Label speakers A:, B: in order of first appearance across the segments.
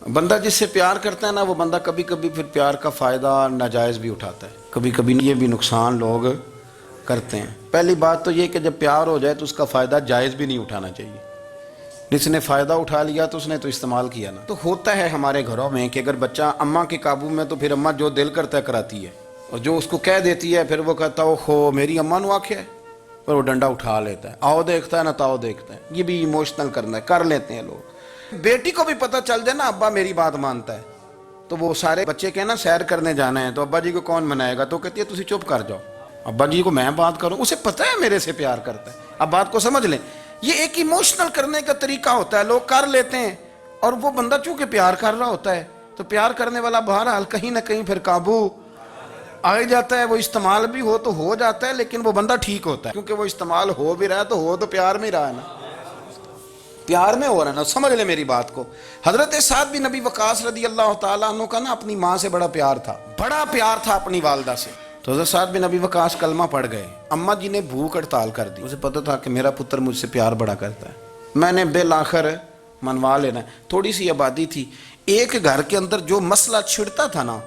A: بندہ جس سے پیار کرتا ہے نا، وہ بندہ کبھی کبھی پھر پیار کا فائدہ ناجائز بھی اٹھاتا ہے، کبھی کبھی یہ بھی نقصان لوگ کرتے ہیں۔ پہلی بات تو یہ کہ جب پیار ہو جائے تو اس کا فائدہ جائز بھی نہیں اٹھانا چاہیے۔ جس نے فائدہ اٹھا لیا تو اس نے تو استعمال کیا نا۔ تو ہوتا ہے ہمارے گھروں میں کہ اگر بچہ اماں کے قابو میں تو پھر اماں جو دل کرتا ہے کراتی ہے، اور جو اس کو کہہ دیتی ہے پھر وہ کہتا ہے خو میری اماں نو آکھیا ہے، پر وہ ڈنڈا اٹھا لیتا ہے، آؤ دیکھتا ہے نہ تاؤ دیکھتا ہے۔ یہ بھی ایموشنل کرنا ہے، کر لیتے ہیں لوگ۔ بیٹی کو بھی پتہ چل جائے نا ابا میری بات مانتا ہے، تو وہ سارے بچے کہنا سیر کرنے جانا ہے تو ابا جی کو کون منائے گا، تو کہتی ہے تسی چپ کر جاؤ، ابا جی کو میں بات کروں، اسے پتہ ہے میرے سے پیار کرتا ہے۔ اب بات کو سمجھ لیں، یہ ایک ایموشنل کرنے کا طریقہ ہوتا ہے، لوگ کر لیتے ہیں، اور وہ بندہ چونکہ پیار کر رہا ہوتا ہے تو پیار کرنے والا بہرحال کہیں نہ کہیں پھر قابو آ جاتا ہے۔ وہ استعمال بھی ہو تو ہو جاتا ہے، لیکن وہ بندہ ٹھیک ہوتا ہے، کیونکہ وہ استعمال ہو بھی رہا ہے تو ہو تو پیار میں ہی رہا ہے نا، پیار میں ہو رہا ہے نا۔ سمجھ لے میری بات کو۔ حضرت سعد بن نبی وقاص رضی اللہ تعالیٰ عنہ کا نا اپنی ماں سے بڑا پیار تھا، بڑا پیار تھا اپنی والدہ سے۔ تو حضرت سعد بن نبی وقاص کلمہ پڑھ گئے، اماں جی نے بھوک ہڑتال کر دی، اسے پتہ تھا کہ میرا پتر مجھ سے پیار بڑا کرتا ہے، میں نے بالآخر منوا لینا ہے۔ تھوڑی سی آبادی تھی، ایک گھر کے اندر جو مسئلہ چھڑتا تھا نا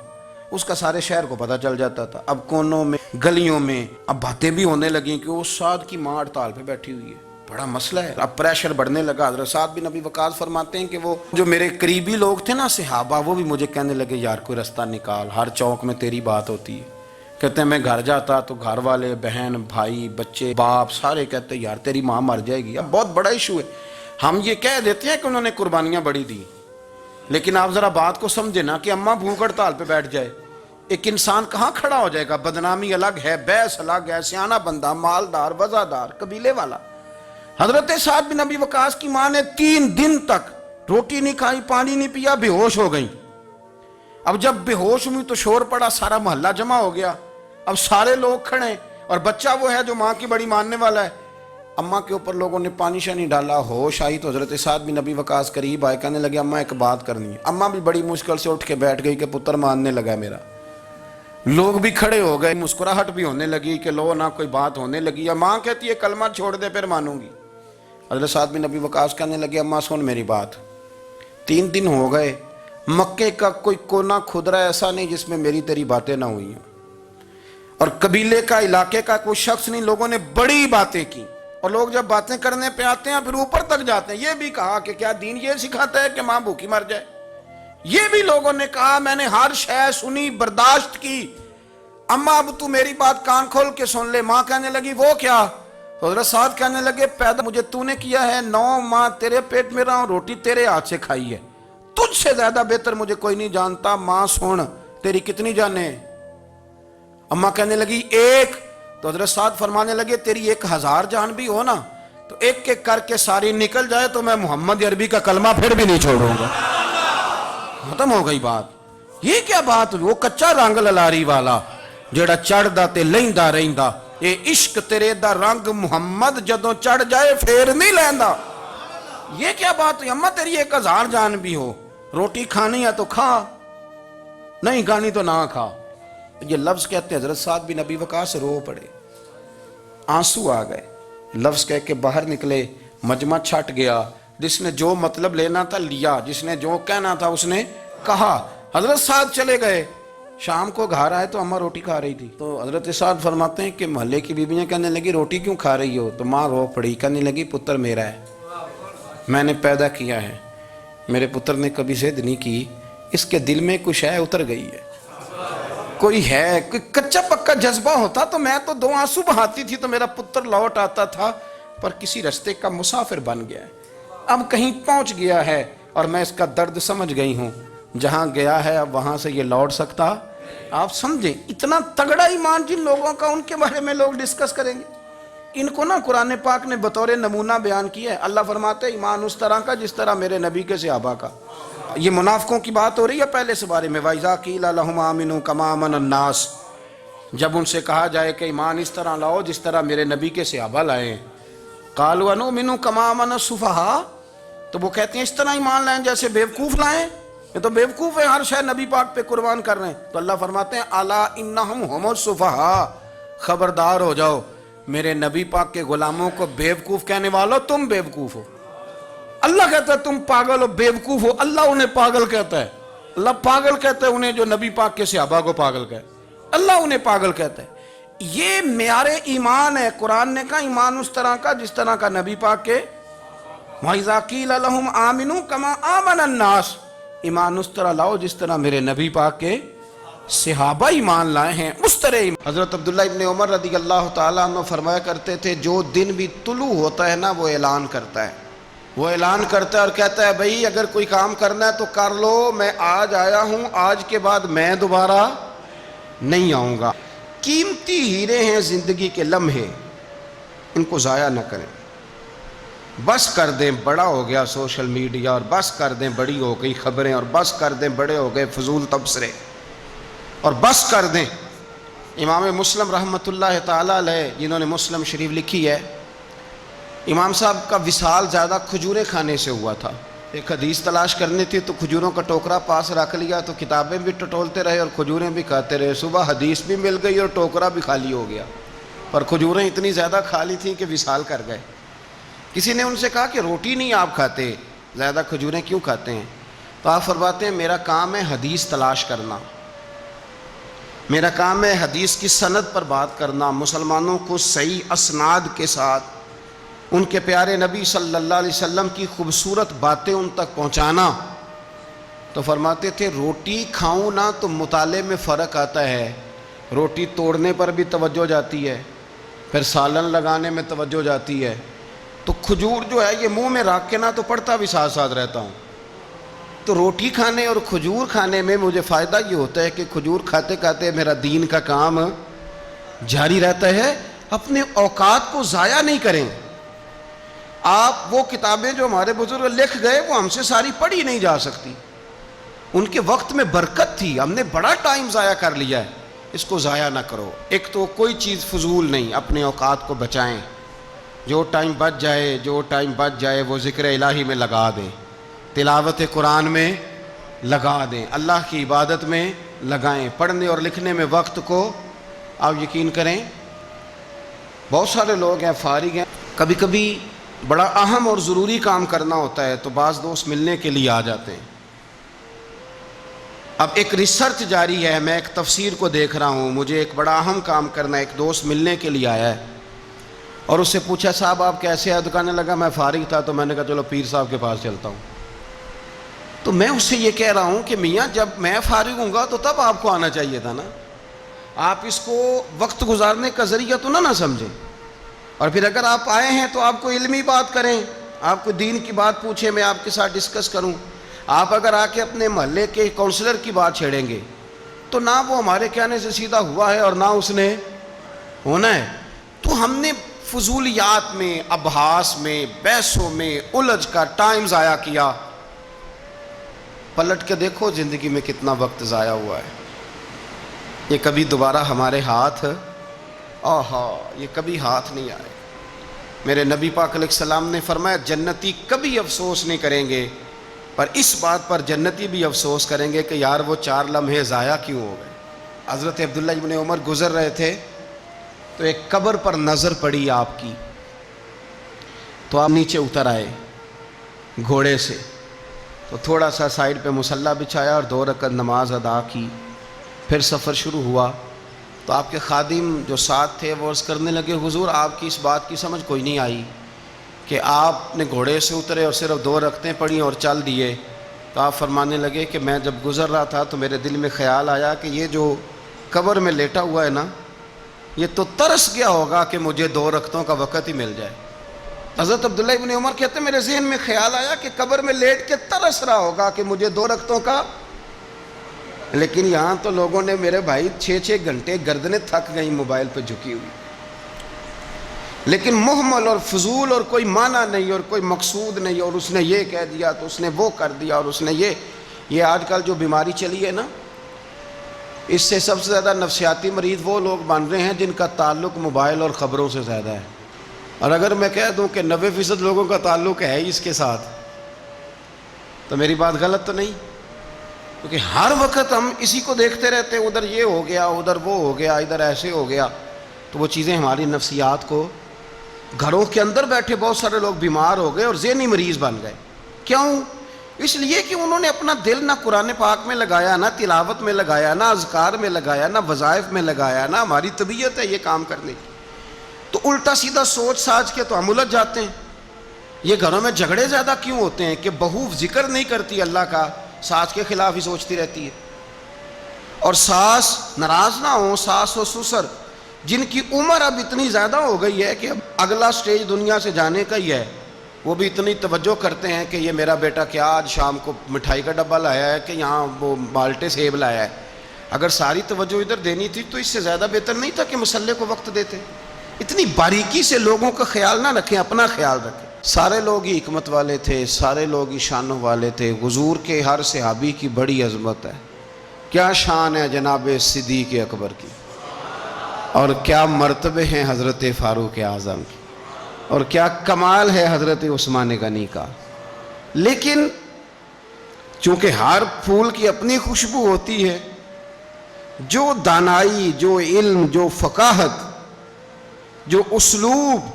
A: اس کا سارے شہر کو پتہ چل جاتا تھا۔ اب کونوں میں گلیوں میں اب باتیں بھی ہونے لگیں کہ وہ سعد کی ماں ہڑتال پہ بیٹھی ہوئی ہے، بڑا مسئلہ ہے۔ اب پریشر بڑھنے لگا۔ حضرت سعد بن نبی وقاص فرماتے ہیں کہ وہ جو میرے قریبی لوگ تھے نا صحابہ، وہ بھی مجھے کہنے لگے یار کوئی رستہ نکال، ہر چوک میں تیری بات ہوتی ہے۔ کہتے ہیں میں گھر جاتا تو گھر والے، بہن، بھائی، بچے، باپ سارے کہتے ہیں یار تیری ماں مر جائے گی۔ اب بہت بڑا ایشو ہے، ہم یہ کہہ دیتے ہیں کہ انہوں نے قربانیاں بڑی دی، لیکن آپ ذرا بات کو سمجھے نا کہ اماں بھوک ہڑتال پہ بیٹھ جائے، ایک انسان کہاں کھڑا ہو جائے گا؟ بدنامی الگ ہے، بحث الگ ہے، سیانہ بندہ، مالدار، وزادار، قبیلے والا۔ حضرت سعد بن نبی وقاص کی ماں نے 3 دن تک روٹی نہیں کھائی، پانی نہیں پیا، بے ہوش ہو گئی۔ اب جب بے ہوش ہوئی تو شور پڑا، سارا محلہ جمع ہو گیا، اب سارے لوگ کھڑے، اور بچہ وہ ہے جو ماں کی بڑی ماننے والا ہے۔ اماں کے اوپر لوگوں نے پانی شانی ڈالا، ہوش آئی تو حضرت سعد بن نبی وقاص قریب آئے، کہنے لگے اماں ایک بات کرنی ہے۔ اماں بھی بڑی مشکل سے اٹھ کے بیٹھ گئی کہ پتر ماننے لگا میرا۔ لوگ بھی کھڑے ہو گئے، مسکراہٹ بھی ہونے لگی کہ لو نہ کوئی بات ہونے لگی۔ ماں کہتی ہے کلمہ چھوڑ دے پھر مانوں گی۔ حضرت سعد بن نبی وقاص کہنے لگے اماں سن میری بات، 3 دن ہو گئے، مکے کا کوئی کونا کھدرا ایسا نہیں جس میں میری تیری باتیں نہ ہوئی ہیں، اور قبیلے کا، علاقے کا کوئی شخص نہیں، لوگوں نے بڑی باتیں کی، اور لوگ جب باتیں کرنے پہ آتے ہیں پھر اوپر تک جاتے ہیں۔ یہ بھی کہا کہ کیا دین یہ سکھاتا ہے کہ ماں بھوکی مر جائے؟ یہ بھی لوگوں نے کہا، میں نے ہر شے سنی، برداشت کی، اماں اب تو میری بات کان کھول کے سن لے۔ ماں کہنے لگی وہ کیا؟ تو حضرت سعد کہنے لگے پیدا مجھے تو نے کیا ہے، 9 ماہ تیرے پیٹ میں رہا ہوں، روٹی تیرے ہاتھ سے کھائی ہے، تجھ سے زیادہ بہتر مجھے کوئی نہیں جانتا۔ ماں سن تیری کتنی جانیں؟ اماں کہنے لگی 1۔ تو حضرت سعد فرمانے لگے تیری 1000 جان بھی ہو نا تو ایک ایک کر کے ساری نکل جائے تو میں محمد عربی کا کلمہ پھر بھی نہیں چھوڑوں گا۔ ختم ہو گئی بات۔ یہ کیا بات؟ وہ کچا رنگ للاری والا جڑا چڑھ دا تے لیندا رہندا، اے عشق تیرے دا رنگ محمد جدوں چڑھ جائے پھر نہیں لیندا۔ یہ کیا بات ہوئی؟ اماں تیری 1000 جان بھی ہو، روٹی کھانی ہے تو کھا، نہیں کھانی تو نہ کھا۔ یہ لفظ کہتے ہیں حضرت سعد بن نبی وقاص رو پڑے، آنسو آ گئے، لفظ کہہ کے باہر نکلے، مجمع چھٹ گیا، جس نے جو مطلب لینا تھا لیا، جس نے جو کہنا تھا اس نے کہا۔ حضرت سعد چلے گئے، شام کو گھر آئے تو اماں روٹی کھا رہی تھی۔ تو حضرت سعد فرماتے ہیں کہ محلے کی بیویاں کہنے لگی روٹی کیوں کھا رہی ہو؟ تو ماں رو پڑی، کہنے لگی پتر میرا ہے، میں نے پیدا کیا ہے، میرے پتر نے کبھی ضد نہیں کی، اس کے دل میں کچھ ہے اتر گئی ہے، کوئی ہے، کوئی کچا پکا جذبہ ہوتا تو میں تو 2 آنسو بہاتی تھی تو میرا پتر لوٹ آتا تھا، پر کسی رستے کا مسافر بن گیا ہے، اب کہیں پہنچ گیا ہے، اور میں اس کا درد سمجھ گئی ہوں، جہاں گیا ہے اب وہاں سے یہ لوٹ سکتا۔ آپ سمجھیں اتنا تگڑا ایمان جن لوگوں کا، ان کے بارے میں لوگ ڈسکس کریں گے۔ ان کو نا قرآن پاک نے بطور نمونہ بیان کیا ہے۔ اللہ فرماتے ہیں ایمان اس طرح کا جس طرح میرے نبی کے صحابہ کا۔ یہ منافقوں کی بات ہو رہی ہے پہلے سے بارے میں، وَإِذَا قِيلَ لَهُمْ آمِنُوا كَمَا آمَنَ النَّاسُ، جب ان سے کہا جائے کہ ایمان اس طرح لاؤ جس طرح میرے نبی کے صحابہ لائے ہیں، قَالُوا أَنُؤْمِنُ كَمَا آمَنَ السُّفَهَاءُ، تو وہ کہتے ہیں اس طرح ایمان لائیں جیسے بیوقوف لائیں، یہ تو بیوقوف ہے، ہر شے نبی پاک پہ قربان کر رہے ہیں۔ تو اللہ فرماتے ہیں أَلَا إِنَّهُمْ هُمُ السُّفَهَاءُ، خبردار ہو جاؤ، میرے نبی پاک کے غلاموں کو بیوقوف کہنے والو تم بیوقوف ہو۔ اللہ کہتا ہے تم پاگل ہو، بیوقوف ہو، اللہ انہیں پاگل کہتا ہے، اللہ پاگل کہتا ہے انہیں جو نبی پاک کے صحابہ کو پاگل کہتا ہے، اللہ انہیں پاگل کہتا ہے۔ یہ معیار ایمان ہے۔ قرآن نے کہا ایمان اس طرح کا جس طرح کا نبی پاک کے وَإِذَا قِيلَ لَهُمْ آمِنُوا كَمَا آمَنَ النَّاسُ، ایمان اس طرح لاؤ جس طرح میرے نبی پاک کے صحابہ ایمان لائے ہیں، اس طرح ایمان۔ حضرت عبداللہ ابن عمر رضی اللہ تعالیٰ عنہ فرمایا کرتے تھے جو دن بھی طلوع ہوتا ہے نا وہ اعلان کرتا ہے، وہ اعلان کرتا ہے اور کہتا ہے بھئی اگر کوئی کام کرنا ہے تو کر لو، میں آج آیا ہوں، آج کے بعد میں دوبارہ نہیں آؤں گا۔ قیمتی ہیرے ہیں زندگی کے لمحے، ان کو ضائع نہ کریں۔ بس کر دیں بڑا ہو گیا سوشل میڈیا، اور بس کر دیں بڑی ہو گئی خبریں، اور بس کر دیں بڑے ہو گئے فضول تبصرے، اور بس کر دیں۔ امام مسلم رحمۃ اللہ تعالیٰ علیہ جنہوں نے مسلم شریف لکھی ہے، امام صاحب کا وصال زیادہ کھجوریں کھانے سے ہوا تھا۔ ایک حدیث تلاش کرنی تھی تو کھجوروں کا ٹوکرا پاس رکھ لیا تو کتابیں بھی ٹٹولتے رہے اور کھجوریں بھی کھاتے رہے، صبح حدیث بھی مل گئی اور ٹوکرا بھی خالی ہو گیا، پر کھجوریں اتنی زیادہ کھا لی تھیں کہ وصال کر گئے۔ کسی نے ان سے کہا کہ روٹی نہیں آپ کھاتے، زیادہ کھجوریں کیوں کھاتے ہیں؟ تو آپ فرماتے ہیں میرا کام ہے حدیث تلاش کرنا، میرا کام ہے حدیث کی سند پر بات کرنا، مسلمانوں کو صحیح اسناد کے ساتھ ان کے پیارے نبی صلی اللہ علیہ وسلم کی خوبصورت باتیں ان تک پہنچانا۔ تو فرماتے تھے روٹی کھاؤں نہ تو مطالعے میں فرق آتا ہے، روٹی توڑنے پر بھی توجہ جاتی ہے، پھر سالن لگانے میں توجہ جاتی ہے، تو کھجور جو ہے یہ منہ میں رکھ کے نہ تو پڑھتا بھی ساتھ ساتھ رہتا ہوں۔ تو روٹی کھانے اور کھجور کھانے میں مجھے فائدہ یہ ہوتا ہے کہ کھجور کھاتے کھاتے میرا دین کا کام جاری رہتا ہے۔ اپنے اوقات کو ضائع نہیں کریں۔ آپ وہ کتابیں جو ہمارے بزرگ لکھ گئے وہ ہم سے ساری پڑھی نہیں جا سکتی، ان کے وقت میں برکت تھی، ہم نے بڑا ٹائم ضائع کر لیا ہے، اس کو ضائع نہ کرو۔ ایک تو کوئی چیز فضول نہیں، اپنے اوقات کو بچائیں، جو ٹائم بچ جائے وہ ذکر الہی میں لگا دیں، تلاوت قرآن میں لگا دیں، اللہ کی عبادت میں لگائیں۔ پڑھنے اور لکھنے میں وقت کو آپ یقین کریں، بہت سارے لوگ ہیں فارغ ہیں، کبھی کبھی بڑا اہم اور ضروری کام کرنا ہوتا ہے تو بعض دوست ملنے کے لیے آ جاتے ہیں۔ اب ایک ریسرچ جاری ہے، میں ایک تفسیر کو دیکھ رہا ہوں، مجھے ایک بڑا اہم کام کرنا ہے، ایک دوست ملنے کے لیے آیا ہے اور اس سے پوچھا صاحب آپ کیسے ہیں؟ تو کہنے لگا میں فارغ تھا تو میں نے کہا چلو پیر صاحب کے پاس چلتا ہوں۔ تو میں اس سے یہ کہہ رہا ہوں کہ میاں جب میں فارغ ہوں گا تو تب آپ کو آنا چاہیے تھا نا، آپ اس کو وقت گزارنے کا ذریعہ تو نہ سمجھیں، اور پھر اگر آپ آئے ہیں تو آپ کو علمی بات کریں، آپ کو دین کی بات پوچھیں، میں آپ کے ساتھ ڈسکس کروں۔ آپ اگر آ کے اپنے محلے کے کونسلر کی بات چھیڑیں گے تو نہ وہ ہمارے کہنے سے سیدھا ہوا ہے اور نہ اس نے ہونا ہے۔ تو ہم نے فضولیات میں، ابحاث میں، بحثوں میں الجھ کا ٹائم ضائع کیا۔ پلٹ کے دیکھو زندگی میں کتنا وقت ضائع ہوا ہے، یہ کبھی دوبارہ ہمارے ہاتھ یہ کبھی ہاتھ نہیں آئے۔ میرے نبی پاک علیہ السلام نے فرمایا جنتی کبھی افسوس نہیں کریں گے، پر اس بات پر جنتی بھی افسوس کریں گے کہ یار وہ 4 لمحے ضائع کیوں ہو گئے۔ حضرت عبداللہ ابن عمر گزر رہے تھے تو ایک قبر پر نظر پڑی آپ کی، تو آپ نیچے اتر آئے گھوڑے سے، تو تھوڑا سا سائیڈ پہ مصلی بچھایا اور 2 رکعت نماز ادا کی، پھر سفر شروع ہوا۔ تو آپ کے خادم جو ساتھ تھے وہ عرض کرنے لگے حضور آپ کی اس بات کی سمجھ کوئی نہیں آئی کہ آپ نے گھوڑے سے اترے اور صرف 2 رکعتیں پڑھی اور چل دیے۔ تو آپ فرمانے لگے کہ میں جب گزر رہا تھا تو میرے دل میں خیال آیا کہ یہ جو قبر میں لیٹا ہوا ہے نا، یہ تو ترس گیا ہوگا کہ مجھے 2 رکعتوں کا وقت ہی مل جائے۔ حضرت عبداللہ ابن عمر کہتے ہیں میرے ذہن میں خیال آیا کہ قبر میں لیٹ کے ترس رہا ہوگا کہ مجھے 2 رکعتوں کا، لیکن یہاں تو لوگوں نے میرے بھائی 6 گھنٹے گردنیں تھک گئیں موبائل پہ جھکی ہوئی، لیکن محمل اور فضول اور کوئی معنی نہیں اور کوئی مقصود نہیں، اور اس نے یہ کہہ دیا تو اس نے وہ کر دیا، اور اس نے یہ آج کل جو بیماری چلی ہے نا، اس سے سب سے زیادہ نفسیاتی مریض وہ لوگ بن رہے ہیں جن کا تعلق موبائل اور خبروں سے زیادہ ہے۔ اور اگر میں کہہ دوں کہ 90% لوگوں کا تعلق ہے اس کے ساتھ تو میری بات غلط تو نہیں، کیونکہ ہر وقت ہم اسی کو دیکھتے رہتے ہیں، ادھر یہ ہو گیا، ادھر وہ ہو گیا، ادھر ایسے ہو گیا، تو وہ چیزیں ہماری نفسیات کو، گھروں کے اندر بیٹھے بہت سارے لوگ بیمار ہو گئے اور ذہنی مریض بن گئے۔ کیوں؟ اس لیے کہ انہوں نے اپنا دل نہ قرآن پاک میں لگایا، نہ تلاوت میں لگایا، نہ اذکار میں لگایا، نہ وظائف میں لگایا، نہ ہماری طبیعت ہے یہ کام کرنے کی، تو الٹا سیدھا سوچ ساچ کے تو ہم الجھ جاتے ہیں۔ یہ گھروں میں جھگڑے زیادہ کیوں ہوتے ہیں کہ بہو ذکر نہیں کرتی اللہ کا، ساس کے خلاف ہی سوچتی رہتی ہے، اور ساس ناراض نہ ہوں، ساس و سسر جن کی عمر اب اتنی زیادہ ہو گئی ہے کہ اب اگلا سٹیج دنیا سے جانے کا ہی ہے، وہ بھی اتنی توجہ کرتے ہیں کہ یہ میرا بیٹا کیا آج شام کو مٹھائی کا ڈبہ لایا ہے کہ یہاں وہ بالٹے سیب لایا ہے۔ اگر ساری توجہ ادھر دینی تھی تو اس سے زیادہ بہتر نہیں تھا کہ مصلے کو وقت دیتے؟ اتنی باریکی سے لوگوں کا خیال نہ رکھیں، اپنا خیال رکھیں۔ سارے لوگ ہی حکمت والے تھے، سارے لوگ ہی شانوں والے تھے، حضور کے ہر صحابی کی بڑی عظمت ہے۔ کیا شان ہے جناب صدیق اکبر کی، اور کیا مرتبے ہیں حضرت فاروق اعظم کی، اور کیا کمال ہے حضرت عثمان غنی کا۔ لیکن چونکہ ہر پھول کی اپنی خوشبو ہوتی ہے، جو دانائی، جو علم، جو فقاہت، جو اسلوب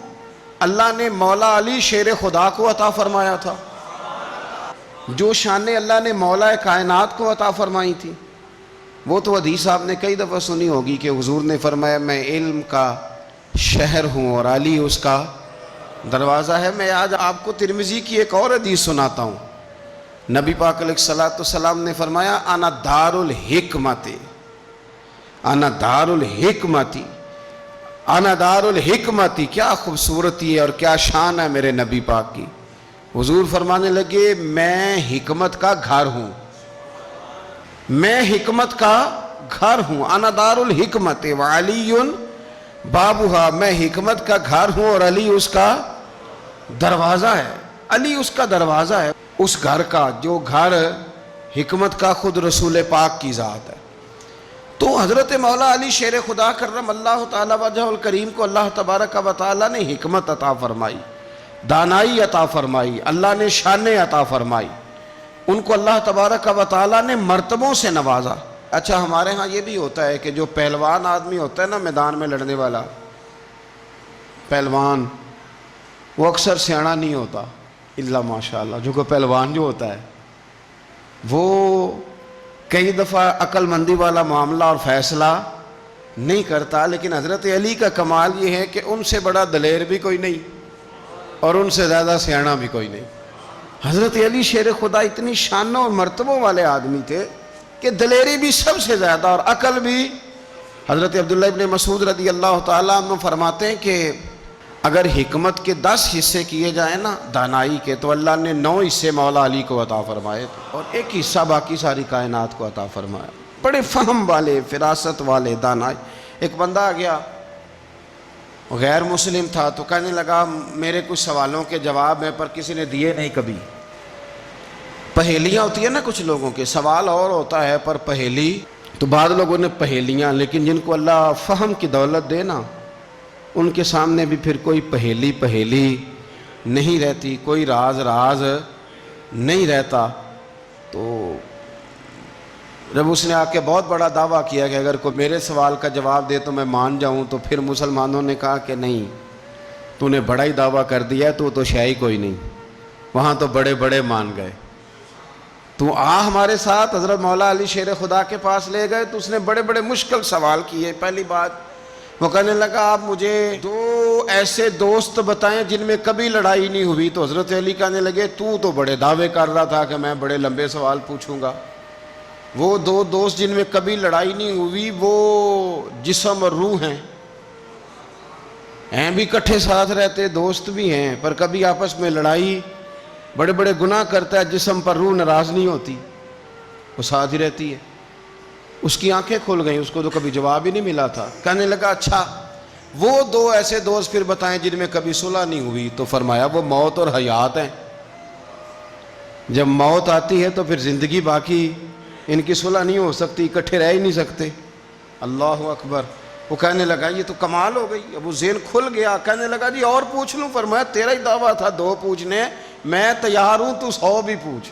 A: اللہ نے مولا علی شیر خدا کو عطا فرمایا تھا، جو شانیں اللہ نے مولا کائنات کو عطا فرمائی تھی، وہ تو حدیث آپ نے کئی دفعہ سنی ہوگی کہ حضور نے فرمایا میں علم کا شہر ہوں اور علی اس کا دروازہ ہے۔ میں آج آپ کو ترمذی کی ایک اور حدیث سناتا ہوں۔ نبی پاک علیہ الصلوۃ والسلام نے فرمایا انا دار الحکمت، انا دار الحکمت، انا دار الحکمت۔ کیا خوبصورتی ہے اور کیا شان ہے میرے نبی پاک کی۔ حضور فرمانے لگے میں حکمت کا گھر ہوں، میں حکمت کا گھر ہوں، انا دار الحکمت وعلی بابھا، میں حکمت کا گھر ہوں اور علی اس کا دروازہ ہے۔ علی اس کا دروازہ ہے، اس گھر کا جو گھر حکمت کا خود رسول پاک کی ذات ہے۔ تو حضرت مولا علی شیر خدا کرم اللہ تعالی وجہ الکریم کو اللہ تبارک و تعالی نے حکمت عطا فرمائی، دانائی عطا فرمائی، اللہ نے شانیں عطا فرمائی، ان کو اللہ تبارک و تعالی نے مرتبوں سے نوازا۔ اچھا ہمارے ہاں یہ بھی ہوتا ہے کہ جو پہلوان آدمی ہوتا ہے نا میدان میں لڑنے والا پہلوان، وہ اکثر سیاڑا نہیں ہوتا الا ماشاءاللہ۔ جو کوئی پہلوان جو ہوتا ہے وہ کئی دفعہ عقل مندی والا معاملہ اور فیصلہ نہیں کرتا، لیکن حضرت علی کا کمال یہ ہے کہ ان سے بڑا دلیر بھی کوئی نہیں اور ان سے زیادہ سیاڑا بھی کوئی نہیں۔ حضرت علی شیر خدا اتنی شانوں اور مرتبوں والے آدمی تھے کہ دلیری بھی سب سے زیادہ اور عقل بھی۔ حضرت عبداللہ ابن مسعود رضی اللہ تعالیٰ عنہ فرماتے ہیں کہ اگر حکمت کے 10 حصے کیے جائیں نا دانائی کے، تو اللہ نے 9 حصے مولا علی کو عطا فرمائے تھے اور ایک حصہ باقی ساری کائنات کو عطا فرمایا۔ بڑے فہم والے، فراست والے، دانائی۔ ایک بندہ آ گیا، غیر مسلم تھا، تو کہنے لگا میرے کچھ سوالوں کے جواب ہیں پر کسی نے دیے نہیں کبھی۔ پہیلیاں ہوتی ہیں نا کچھ لوگوں کے، سوال اور ہوتا ہے پر پہیلی تو بعض لوگوں نے پہیلیاں، لیکن جن کو اللہ فہم کی دولت دے نا ان کے سامنے بھی پھر کوئی پہیلی نہیں رہتی، کوئی راز نہیں رہتا۔ تو جب اس نے آ کے بہت بڑا دعویٰ کیا کہ اگر کوئی میرے سوال کا جواب دے تو میں مان جاؤں، تو پھر مسلمانوں نے کہا کہ نہیں، تو نے بڑا ہی دعویٰ کر دیا ہے، تو شے ہی کوئی نہیں، وہاں تو بڑے بڑے مان گئے، تو ہمارے ساتھ۔ حضرت مولا علی شیر خدا کے پاس لے گئے تو اس نے بڑے بڑے مشکل سوال کیے۔ پہلی بات وہ کہنے لگا آپ مجھے 2 ایسے دوست بتائیں جن میں کبھی لڑائی نہیں ہوئی۔ تو حضرت علی کہنے لگے تو بڑے دعوے کر رہا تھا کہ میں بڑے لمبے سوال پوچھوں گا۔ وہ 2 دوست جن میں کبھی لڑائی نہیں ہوئی وہ جسم اور روح ہیں بھی اکٹھے ساتھ رہتے، دوست بھی ہیں، پر کبھی آپس میں لڑائی، بڑے بڑے گناہ کرتا ہے جسم پر، روح ناراض نہیں ہوتی، وہ ساتھ ہی رہتی ہے۔ اس کی آنکھیں کھل گئیں، اس کو تو کبھی جواب ہی نہیں ملا تھا۔ کہنے لگا اچھا وہ 2 ایسے دوست پھر بتائیں جن میں کبھی صلح نہیں ہوئی۔ تو فرمایا وہ موت اور حیات ہیں، جب موت آتی ہے تو پھر زندگی باقی، ان کی صلح نہیں ہو سکتی، اکٹھے رہ ہی نہیں سکتے۔ اللہ اکبر۔ وہ کہنے لگا یہ تو کمال ہو گئی، اب وہ ذہن کھل گیا۔ کہنے لگا جی اور پوچھ لوں؟ فرمایا تیرا ہی دعویٰ تھا 2 پوچھنے، میں تیار ہوں، تو 100 بھی پوچھ۔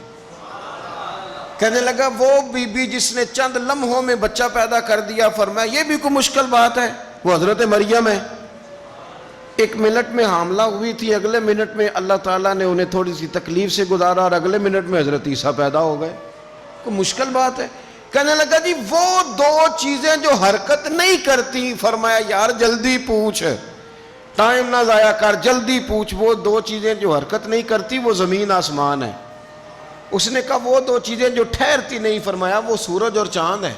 A: کہنے لگا وہ بی بی جس نے چند لمحوں میں بچہ پیدا کر دیا، فرمایا یہ بھی کوئی مشکل بات ہے؟ وہ حضرت مریم ہے۔ ایک منٹ میں حاملہ ہوئی تھی، اگلے منٹ میں اللہ تعالیٰ نے انہیں تھوڑی سی تکلیف سے گزارا اور اگلے منٹ میں حضرت عیسیٰ پیدا ہو گئے. کوئی مشکل بات ہے؟ کہنے لگا جی وہ دو چیزیں جو حرکت نہیں کرتی، فرمایا یار جلدی پوچھ، ٹائم نہ ضائع کر، جلدی پوچھ. وہ دو چیزیں جو حرکت نہیں کرتی وہ زمین آسمان ہے. اس نے کہا وہ دو چیزیں جو ٹھہرتی نہیں، فرمایا وہ سورج اور چاند ہے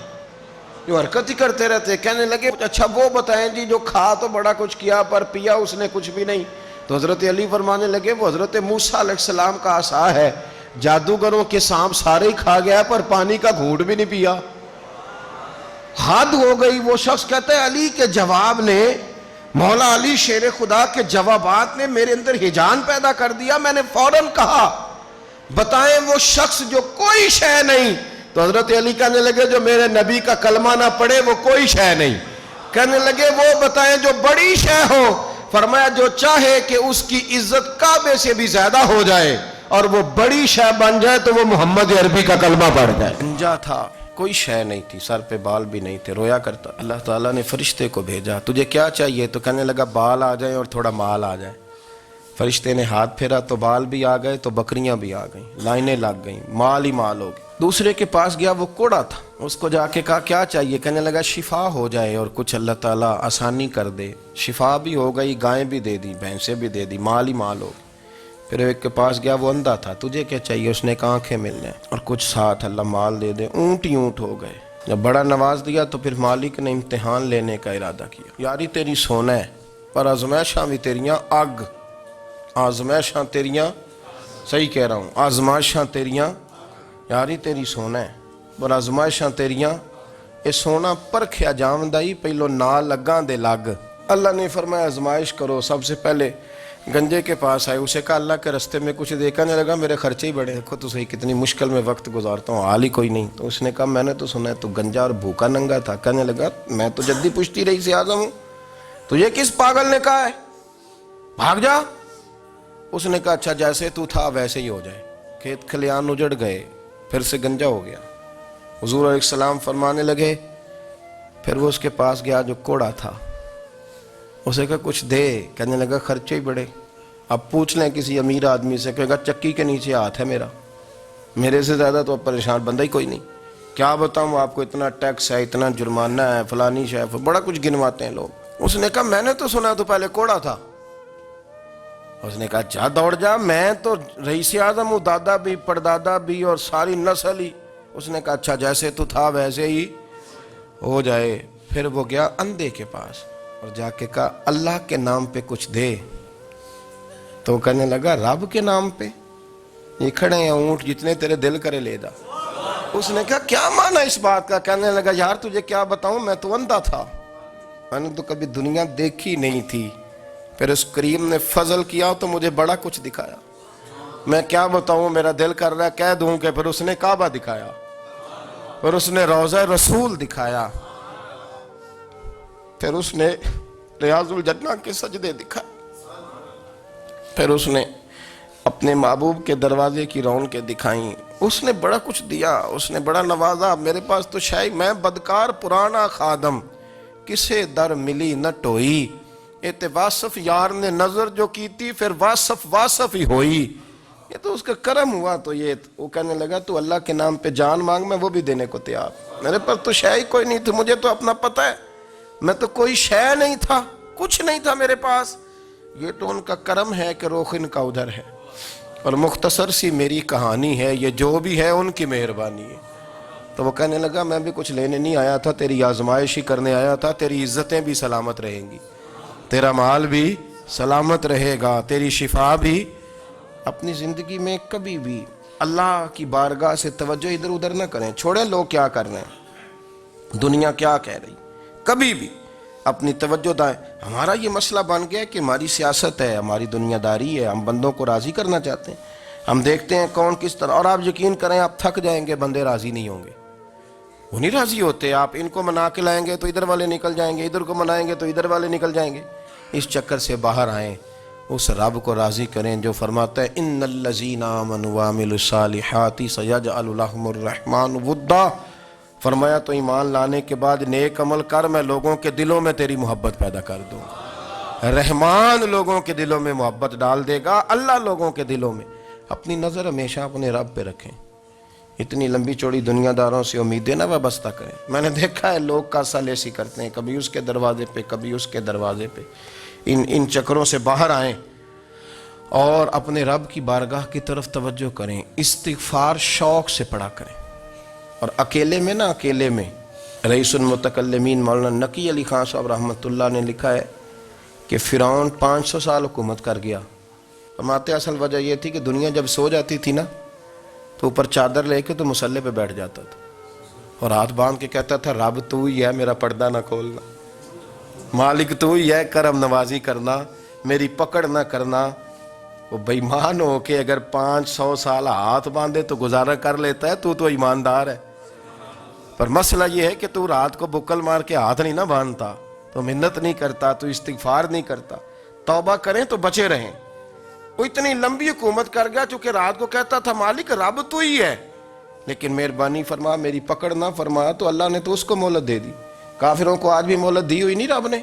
A: جو حرکت ہی کرتے رہتے. کہنے لگے اچھا وہ بتائیں جی جو کھا تو بڑا کچھ کیا پر پیا اس نے کچھ بھی نہیں. تو حضرت علی فرمانے لگے وہ حضرت موسیٰ علیہ السلام کا عصا ہے، جادوگروں کے سانپ سارے ہی کھا گیا پر پانی کا گھونٹ بھی نہیں پیا. حد ہو گئی. وہ شخص کہتا ہے علی کے جواب نے، مولا علی شیر خدا کے جوابات نے میرے اندر ہیجان پیدا کر دیا. میں نے فوراً کہا بتائیں وہ شخص جو کوئی شے نہیں. تو حضرت علی کہنے لگے جو میرے نبی کا کلمہ نہ پڑھے وہ کوئی شے نہیں. کہنے لگے وہ بتائیں جو بڑی شے ہو. فرمایا جو چاہے کہ اس کی عزت کعبے سے بھی زیادہ ہو جائے اور وہ بڑی شے بن جائے تو وہ محمد عربی کا کلمہ پڑھ جائے. گنجا تھا، کوئی شے نہیں تھی، سر پہ بال بھی نہیں تھے، رویا کرتا. اللہ تعالیٰ نے فرشتے کو بھیجا، تجھے کیا چاہیے؟ تو کہنے لگا بال آ جائیں اور تھوڑا مال آ جائے. فرشتے نے ہاتھ پھیرا تو بال بھی آ گئے تو بکریاں بھی آ گئیں، لائنیں لگ گئیں، مال ہی مال ہو گئے. دوسرے کے پاس گیا، وہ کوڑا تھا، اس کو جا کے کہا کیا چاہیے؟ کہنے لگا شفا ہو جائے اور کچھ اللہ تعالیٰ آسانی کر دے. شفا بھی ہو گئی، گائیں بھی دے دی، بھینسیں بھی دے دی، مال ہی مال ہو گئی. پھر ایک کے پاس گیا، وہ اندھا تھا، تجھے کیا چاہیے؟ اس نے کہا آنکھیں مل جائیں اور کچھ ساتھ اللہ مال دے دے. اونٹ ہی اونٹ ہو گئے. جب بڑا نواز دیا تو پھر مالک نے امتحان لینے کا ارادہ کیا. یاری تیری سونا ہے پر آزمائشاں بھی تیریاں اگ، آزمائشاں تیریاں، صحیح کہہ رہا ہوں، آزمائشاں تیریاں، یاری تیری سونا ہے پر آزمائشاں تیریاں. اے سونا پرکھیا جاوندا ہی پہلو نال لگاں دے لگ. اللہ نے فرمایا آزمائش کرو. سب سے پہلے گنجے کے پاس آئے، اسے کہا اللہ کے رستے میں کچھ دیکھا نہیں لگا، میرے خرچے ہی بڑے، دیکھو تو صحیح کتنی مشکل میں وقت گزارتا ہوں، حال ہی کوئی نہیں. تو اس نے کہا میں نے تو سنا ہے تو گنجا اور بھوکا ننگا تھا. کہنے لگا میں تو جدی پشتی رئیس اعظم ہوں، تجھے کس پاگل نے کہا ہے بھاگ جا؟ اس نے کہا اچھا جیسے تو تھا ویسے ہی ہو جائے. کھیت کھلیان اجڑ گئے، پھر سے گنجا ہو گیا. حضور علیہ السلام فرمانے لگے، پھر وہ اس کے پاس گیا جو کوڑا تھا، اسے کہا کچھ دے. کہنے لگا خرچے ہی بڑے. اب پوچھ لیں کسی امیر آدمی سے، کہے گا چکی کے نیچے ہاتھ ہے میرا، میرے سے زیادہ تو اب پریشان بندہ ہی کوئی نہیں. کیا بتاؤں آپ کو، اتنا ٹیکس ہے، اتنا جرمانہ ہے، فلانی شے، بڑا کچھ گنواتے ہیں لوگ. اس نے کہا میں نے تو سنا تو پہلے کوڑا تھا. اس نے کہا جا دوڑ جا، میں تو رئیس اعظم ہوں، دادا بھی پردادا بھی اور ساری نسل ہی. اس نے کہا اچھا جیسے تو تھا ویسے ہی ہو جائے. پھر وہ گیا اندھے کے پاس اور جا کے کہا اللہ کے نام پہ کچھ دے. تو کہنے لگا رب کے نام پہ؟ یہ کھڑے ہیں اونٹ، جتنے تیرے دل کرے لے جا. اس نے کہا کیا معنی اس بات کا؟ کہنے لگا یار تجھے کیا بتاؤں، میں تو اندھا تھا، میں نے تو کبھی دنیا دیکھی نہیں تھی، پھر اس کریم نے فضل کیا تو مجھے بڑا کچھ دکھایا. میں کیا بتاؤں، میرا دل کر رہا ہے کہہ دوں کہ پھر اس نے کعبہ دکھایا، پھر اس نے روضہ رسول دکھایا، پھر اس نے ریاض الجنہ کے سجدے دکھائے، پھر اس نے اپنے محبوب کے دروازے کی رونقیں دکھائیں. اس نے بڑا کچھ دیا، اس نے بڑا نوازا. میرے پاس تو شاید میں بدکار پرانا خادم، کسے در ملی نہ ٹوئی. اے واصف یار نے نظر جو کی تھی پھر واصف ہی ہوئی. یہ تو اس کا کرم ہوا. تو یہ وہ کہنے لگا تو اللہ کے نام پہ جان مانگ، میں وہ بھی دینے کو تیار. میرے پاس تو شے ہی کوئی نہیں تھی، مجھے تو اپنا پتہ ہے، میں تو کوئی شے نہیں تھا، کچھ نہیں تھا میرے پاس. یہ تو ان کا کرم ہے کہ رخ ان کا ادھر ہے، اور مختصر سی میری کہانی ہے، یہ جو بھی ہے ان کی مہربانی ہے. تو وہ کہنے لگا میں بھی کچھ لینے نہیں آیا تھا، تیری آزمائش ہی کرنے آیا تھا. تیری عزتیں بھی سلامت رہیں گی، تیرا مال بھی سلامت رہے گا، تیری شفا بھی. اپنی زندگی میں کبھی بھی اللہ کی بارگاہ سے توجہ ادھر ادھر نہ کریں. چھوڑیں لوگ کیا کر رہے ہیں، دنیا کیا کہہ رہی، کبھی بھی اپنی توجہ دائیں. ہمارا یہ مسئلہ بن گیا کہ ہماری سیاست ہے، ہماری دنیا داری ہے، ہم بندوں کو راضی کرنا چاہتے ہیں. ہم دیکھتے ہیں کون کس طرح، اور آپ یقین کریں آپ تھک جائیں گے، بندے راضی نہیں ہوں گے، وہ نہیں راضی ہوتے. آپ ان کو منا کے لائیں گے تو ادھر والے نکل جائیں گے، ادھر کو منائیں گے تو ادھر والے نکل جائیں گے. اس چکر سے باہر آئیں، اس رب کو راضی کریں جو فرماتا ہے ان الذین آمنوا وعملوا الصالحات سیجعل لهم الرحمن ودا. فرمایا تو ایمان لانے کے بعد نیک عمل کر، میں لوگوں کے دلوں میں تیری محبت پیدا کر دوں. رحمان لوگوں کے دلوں میں محبت ڈال دے گا، اللہ لوگوں کے دلوں میں۔ اپنی نظر ہمیشہ اپنے رب پہ رکھیں، اتنی لمبی چوڑی دنیا داروں سے امیدیں نہ وابستہ کریں۔ میں نے دیکھا ہے لوگ کاسا لیسی کرتے ہیں، کبھی اس کے دروازے پہ کبھی اس کے دروازے پہ، ان چکروں سے باہر آئیں اور اپنے رب کی بارگاہ کی طرف توجہ کریں، استغفار شوق سے پڑھا کریں۔ اور اکیلے میں اکیلے میں رئیس المتکلمین مولانا نقی علی خان صاحب رحمۃ اللہ نے لکھا ہے کہ فرعون 500 سال حکومت کر گیا۔ فرماتے اصل وجہ یہ تھی کہ دنیا جب سو جاتی تھی نا تو اوپر چادر لے کے تو مصلے پہ بیٹھ جاتا تھا اور ہاتھ باندھ کے کہتا تھا رب تو ہی ہے، میرا پردہ نہ کھولنا، مالک تو ہی ہے، کرم نوازی کرنا، میری پکڑ نہ کرنا۔ وہ بے ایمان ہو کے اگر 500 سال ہاتھ باندھے تو گزارا کر لیتا ہے، تو ایماندار ہے۔ پر مسئلہ یہ ہے کہ تو رات کو بکل مار کے ہاتھ نہیں نہ باندھتا، تو منت نہیں کرتا، تو استغفار نہیں کرتا۔ توبہ کریں تو بچے رہیں۔ وہ اتنی لمبی حکومت کر گیا چونکہ رات کو کہتا تھا مالک رب تو ہی ہے، لیکن مہربانی فرما، میری پکڑ نہ فرما، تو اللہ نے تو اس کو مہلت دے دی۔ کافروں کو آج بھی مہلت دی ہوئی نہیں رب نے؟